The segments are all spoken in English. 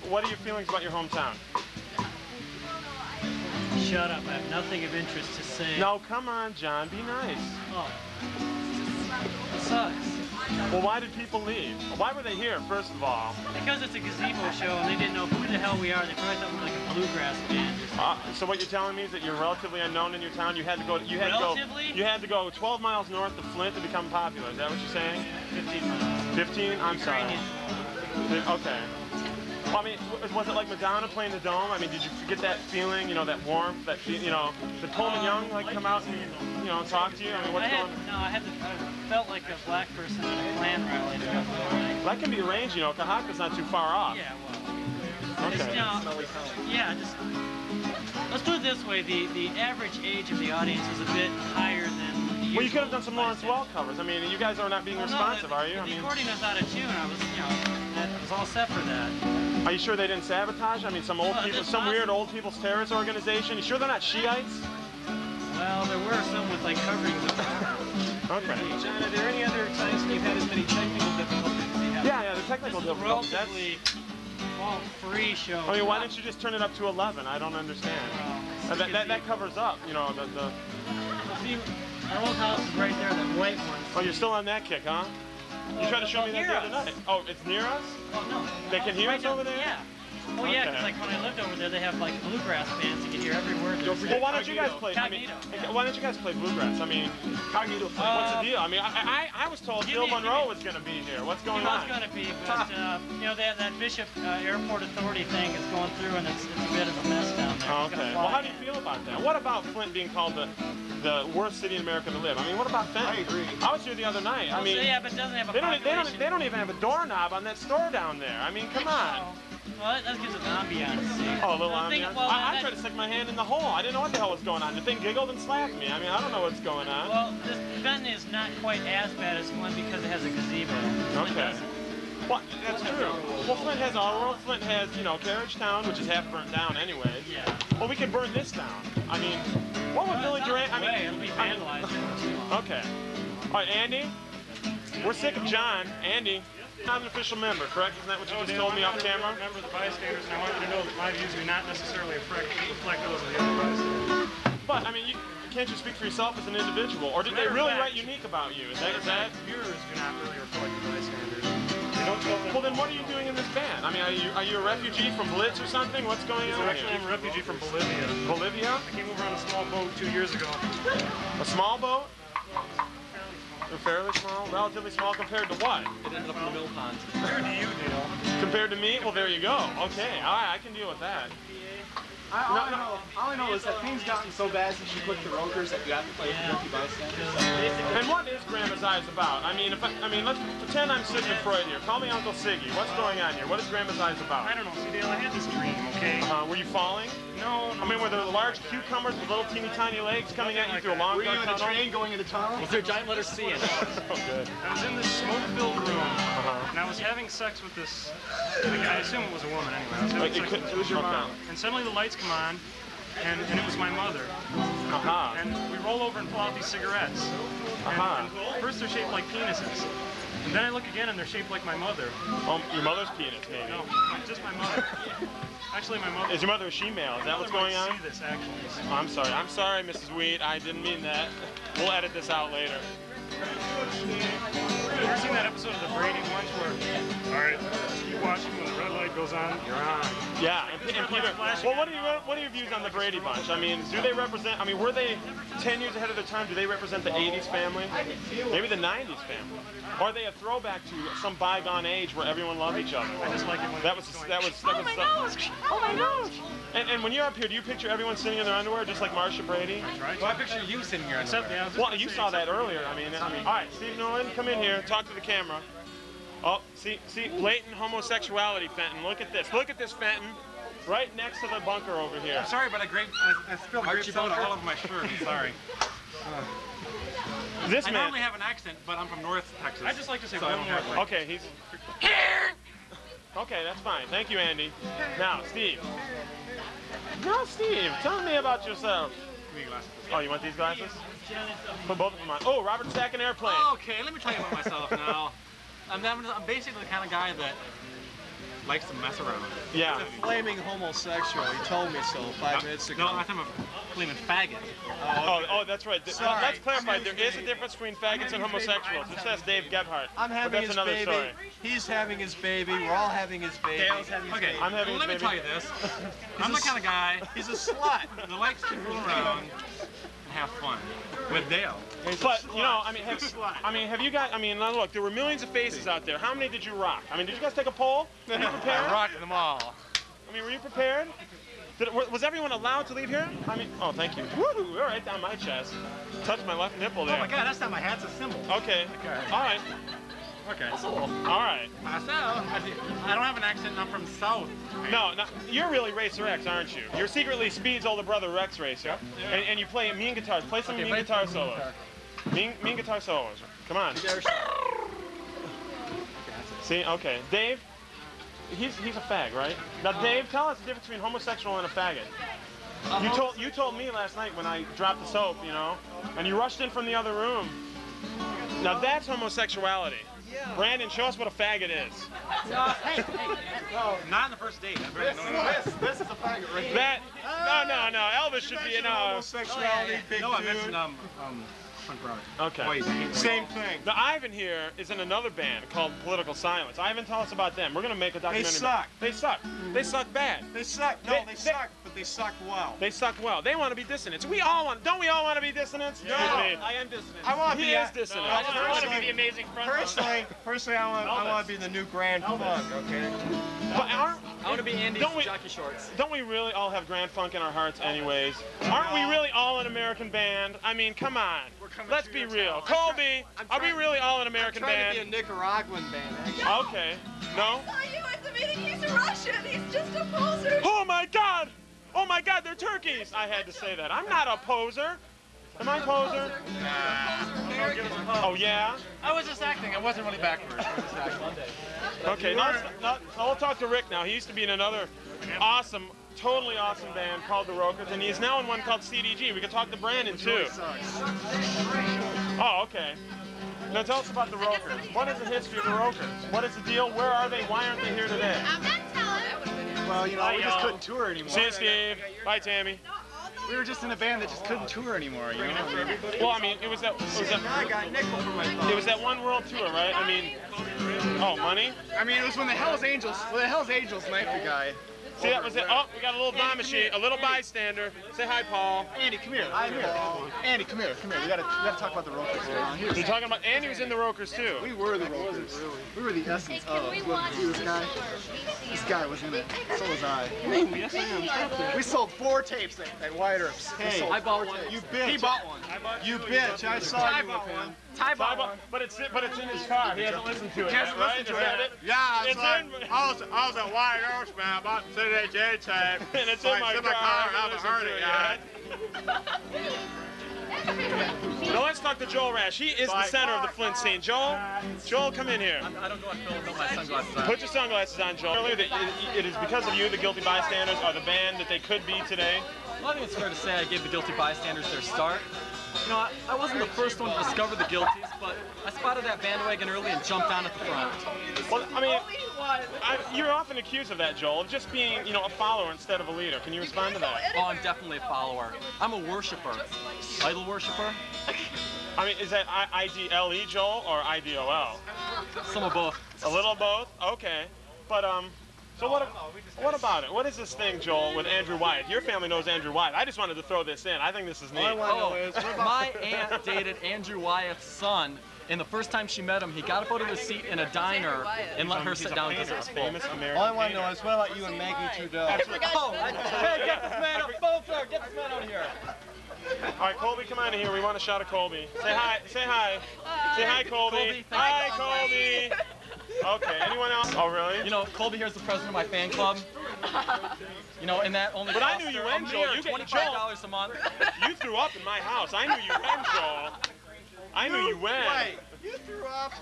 what are your feelings about your hometown? Shut up, I have nothing of interest to say. No, come on, John, be nice. Oh. It sucks. Well, why did people leave? Why were they here, first of all? Because it's a gazebo show and they didn't know who the hell we are. They probably thought we were like a bluegrass band or something. So what you're telling me is that you're relatively unknown in your town? You had to go, you had to go 12 miles north of Flint to become popular. Is that what you're saying? 15 miles. 15? I'm sorry. Okay. Well, I mean, was it like Madonna playing the Dome? I mean, did you get that feeling, you know, that warmth, that, you know, did Coleman Young, like, come out and, you know, talk to you? I mean, what's going on? No, I felt like a black person at a Klan rally. Well, that can be arranged, you know, Kahaka's not too far off. Yeah, well. Okay. Just, you know, yeah, just, let's put it this way, the average age of the audience is a bit higher than well, you could have done some Lawrence Welk covers. I mean, you guys are not being responsive, are you? The recording was out of tune. I was, you know, I was all set for that. Are you sure they didn't sabotage? I mean, some old people, some weird old people's terrorist organization. You sure they're not Shiites? Well, there were some with like coverings of. Okay. John, are there any other times when you've had as many technical difficulties as you have? Yeah, the technical difficulties. Relatively all free show. I mean, why didn't you just turn it up to 11? I don't understand. That covers up, you know, the. See, our old house is right there, that white one. Oh, you're still on that kick, huh? You tried to show me that the other night. Oh, it's near us? Oh, no. They can hear us over there? Yeah. Oh, yeah, because like when I lived over there, they have like bluegrass bands. You can hear every word. Well, why don't you guys play? I mean, why don't you guys play bluegrass? I mean, what's the deal? I mean, I was told Bill Monroe was going to be here. What's going on? He was going to be, but you know, that Bishop Airport Authority thing is going through, and it's a bit of a mess down there. Oh, okay. Well, how do you feel about that? What about Flint being called the worst city in America to live? I mean, what about Flint? I agree. I was here the other night. I mean, yeah, but it doesn't have a they don't even have a doorknob on that store down there. I mean, come on. Well, that gives it an ambiance. Oh, a little ambiance? I tried to stick my hand in the hole. I didn't know what the hell was going on. The thing giggled and slapped me. I mean, I don't know what's going on. Well, this Benton is not quite as bad as Flint because it has a gazebo. Okay. Well, that's true. Well, Flint has our world. Flint has, you know, Carriage Town, which is half burnt down anyway. Yeah. Well, we could burn this down. I mean, what would Billy Durant... I mean, it'll be vandalized. Okay. All right, Andy, we're sick of John. Andy, not an official member, correct? Isn't that what you just told me off camera? I'm a member of the bystanders, and I want you to know that my views do not necessarily reflect those of the other bystanders. But, I mean, can't you speak for yourself as an individual? Or did they really write unique about you? Is that? Yours do not really reflect the bystanders. Well, then what are you doing in this band? I mean, are you a refugee from Blitz or something? What's going on Actually, I'm a refugee from Bolivia. Bolivia? I came over on a small boat 2 years ago. A small boat? Fairly small? Relatively small compared to what? It ended up in the mill pond. Compared to you, Dale. Compared to me? Well, there you go. Okay, all right, I can deal with that. All I know is that things gotten so bad since you quit the Rokers that you have to play with Guilty Bystanders. And what is Grandma's Eyes about? I mean, let's pretend I'm Sigmund Freud here. Call me Uncle Siggy. What's going on here? What is Grandma's Eyes about? I don't know. See, Dale, I had this dream, okay? Were you falling? No. I mean, were there large cucumbers with little teeny tiny legs coming at you through a long Were you in a train going into tunnel? Was there a giant letter C in it? Oh, good. I was in this smoke-filled room, and I was having sex with this, I assume it was a woman anyway. I was having sex with It was your mom. And suddenly the lights come on, and it was my mother. And we roll over and pull out these cigarettes. And first they're shaped like penises. And then I look again and they're shaped like my mother. Oh, your mother's penis, maybe. No, just my mother. Actually, my mother. Is your mother a she-male? Is that what's going on? See this, actually. Oh, I'm sorry, Mrs. Wheat. I didn't mean that. We'll edit this out later. You ever seen that episode of the Brady Bunch where, all right, keep watching when the red light goes on, you're on. Yeah, and Peter, well, what are your views on the Brady Bunch? I mean, do they represent, I mean, were they 10 years ahead of their time? Do they represent the 80s family? Maybe the 90s family? Or are they a throwback to some bygone age where everyone loved each other? I just like it when Oh my gosh! Oh my gosh! And when you're up here, do you picture everyone sitting in their underwear just like Marsha Brady? Right. Well, I picture you sitting here. Well, you saw that earlier. I mean, all right, Steve Nolan, come in here, talk to the camera. Oh, see, blatant homosexuality, Fenton. Look at this, Fenton. Right next to the bunker over here. I'm sorry, but I spilled grape soda all over my shirt. I'm sorry. I normally have an accent, but I'm from North Texas. I just like to say so one more thing. Okay, he's... Okay, that's fine. Thank you, Andy. Now, Steve. No, Steve, tell me about yourself. Oh, you want these glasses? Put both of them on. Oh, Robert Stack and Airplane. Okay, let me tell you about myself now. I'm basically the kind of guy that likes to mess around. Yeah. He's a flaming homosexual. He told me so 5 minutes ago. No, I think I'm a flaming faggot. Oh, that's right. Sorry. Let's clarify. There is a difference between faggots and homosexuals. This says Dave Gebhardt. I'm having but that's his another baby. story. He's having his baby. We're all having his baby. Dale's having his baby. I'm having Well, his let me baby. tell you this. I'm the kind of guy He's a slut. that likes to fool around and have fun with Dale. But you know, have you guys? I mean, now look, there were millions of faces out there. How many did you rock? I mean, did you guys take a poll? Were you prepared? I rocked them all. I mean, were you prepared? Was everyone allowed to leave here? I mean, oh, thank you. Woo! Right down my chest. Touch my left nipple there. Oh my God, that's not my hat. It's a symbol. Okay. All right. Okay. All right. I don't have an accent. I'm from South. No, you're really Racer X, aren't you? You're secretly Speed's older brother, Rex Racer. Yep. And you play mean guitars. Play some mean guitar solos. Mean guitar solos. Come on. See, okay. Dave, he's a fag, right? Now, Dave, tell us the difference between homosexual and a faggot. You told me last night when I dropped the soap, you know, and you rushed in from the other room. Now that's homosexuality. Brandon, show us what a faggot is. Hey, no, not on the first date. This is a faggot right here. That no. Elvis should be homosexuality, big No, I dude. mentioned front row. Okay. Boys, Same thing. Now Ivan here is in another band called Political Silence. Ivan, tell us about them. We're gonna make a documentary. They suck. They suck bad. They suck. No, they suck, but they suck well. They suck well. They want to be dissonants. Don't we all want to be dissonants? No. I am dissonant. I want to He be. is dissonant. I just want to be the amazing front runner. Personally, I want to be the new Grand Funk. Okay. But I want to be Andy's don't we- jockey shorts. don't we really all have Grand Funk in our hearts anyways? Aren't we really all an American band? I mean, come on. Let's be real. Colby, are we really all an American I'm trying band? to be a Nicaraguan band, actually. Okay. No? I saw you at the meeting. He's a Russian. He's just a poser. Oh my God! Oh my God, they're turkeys! I had to say that. I'm not a poser. Am I a poser? Oh yeah? I was just acting. I wasn't really backwards. Okay, now we'll talk to Rick now. He used to be in another awesome, totally awesome band called the Rokers, and he's now in one called CDG. We could talk to Brandon too. Oh, okay. Now tell us about the Rokers. What is the history of the Rokers? What is the deal? Where are they? Why aren't they here today? I'm not telling. Well, you know, we just couldn't tour anymore. See you, Steve. Bye, Tammy. We were just in a band that just couldn't tour anymore, you know? Well, I mean, it was that I got nickel for my phone. it was that one world tour, right? I mean, oh, money? I mean, it was when the Hells Angels knifed the guy. See, that was it. Oh, we got a little bomb machine, a little bystander. Say hi, Paul. Andy, come here. Andy, come here. We gotta talk about the Rokers. You're talking about Andy was in the Rokers too. We were the Rokers. We were the essence of. See this guy? This guy was in it. So was I. Yes, I am. We sold 4 tapes at White Earps. Hey, I bought one. you bitch. He bought one. You bitch. I saw you with him. But it's in his car. He hasn't listened to it. He hasn't Right? listened to Is that it. it? Yeah, It's in. I was at White Earps, man. I bought the CDJ tape. And it's in my car. I haven't heard it yet. Now let's talk to Joel Rash. He is the center of the Flint scene. Joel, come in here. I don't go on film with my sunglasses on. Put your sunglasses on, Joel. Earlier, it is because of you the Guilty Bystanders are the band that they could be today. Well, I think it's fair to say I gave the Guilty Bystanders their start. You know, I wasn't the first one to discover the Guilties, but I spotted that bandwagon early and jumped on at the front. Well, I mean, you're often accused of that, Joel, of just being, you know, a follower instead of a leader. Can you respond to that? Oh, I'm definitely a follower. I'm a worshiper. Idol worshiper? I mean, is that I-D-L-E, Joel, or I-D-O-L? Some of both. A little of both? Okay. But, so what about it? What is this thing, Joel, with Andrew Wyatt? Your family knows Andrew Wyatt. I just wanted to throw this in. I think this is neat. My aunt dated Andrew Wyatt's son, and the first time she met him, he got up out of his seat in a diner and let her sit down with us. Famous American All I want to know painter. is what about you and Maggie Trudell? Hey, get this man up, Folker! Get this man out of here! All right, Colby, come on in here. We want a shot of Colby. Say hi. Say hi. Say hi, Colby. Colby, Hi, Colby. Okay, anyone else? Oh, really? You know, Colby here's the president of my fan club. You know, and that only But I costs knew you her went, a Joel. mere You get- $25 a month. You threw up in my house. I knew you went, Joel. I knew you went. Wait, you threw up?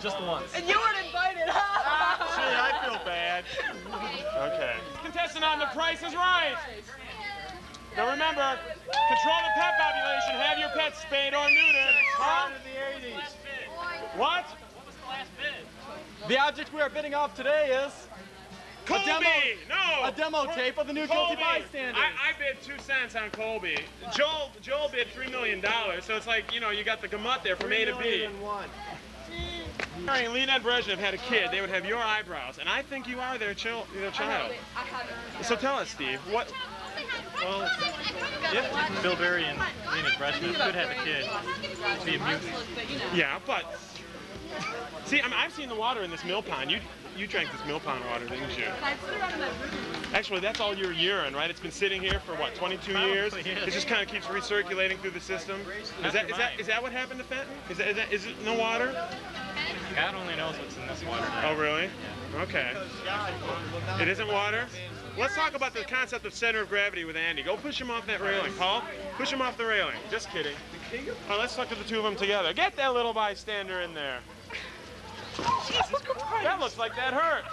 Just once. And you weren't invited. Gee, I feel bad. Okay. Contestant on The Price is Right. Now remember, control the pet population. Have your pets spayed or neutered. Huh? The 80s. What? The object we are bidding off today is Colby! a demo tape of the new Guilty Bystanders. I bid 2 cents on Colby. Joel bid $3 million, so it's like, you know, you got the gamut there from A to B. Leonid and Brezhnev had a kid, they would have your eyebrows, and I think you are their child. So tell us, Steve, what? Well, yeah, Bill Berry and Leonid Brezhnev could have a kid, be a mutant. Yeah, but see, I've seen the water in this mill pond. You drank this mill pond water, didn't you? Actually, that's all your urine, right? It's been sitting here for what, 22 years? Yes. It just kind of keeps recirculating through the system. Is that what happened to Fenton? Is it no water? God only knows what's in this water now. Oh, really? Okay. It isn't water? Let's talk about the concept of center of gravity with Andy. Go push him off that railing, Paul. Push him off the railing. Just kidding. All right, let's talk to the two of them together. Get that little bystander in there. Jesus Christ. That looks like that hurt.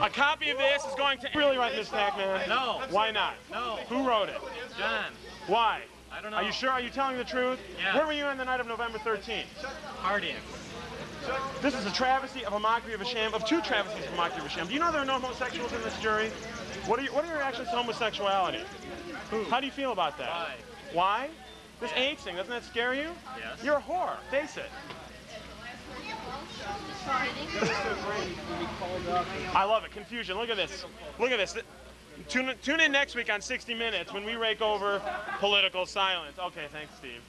A copy of this is going to... Really write this, Pac-Man? No. Why not? No. Who wrote it? John. Why? I don't know. Are you sure? Are you telling the truth? Yeah. Where were you on the night of November 13th? Partying. This is a travesty of a mockery of a sham, of 2 travesties of a mockery of a sham. Do you know there are no homosexuals in this jury? What are your reactions to homosexuality? Who? How do you feel about that? Why? Why? This AIDS thing, doesn't that scare you? Yes. You're a whore, face it. I love it, confusion. Look at this. Look at this. Tune in next week on 60 Minutes when we rake over political silence. Okay, thanks, Steve.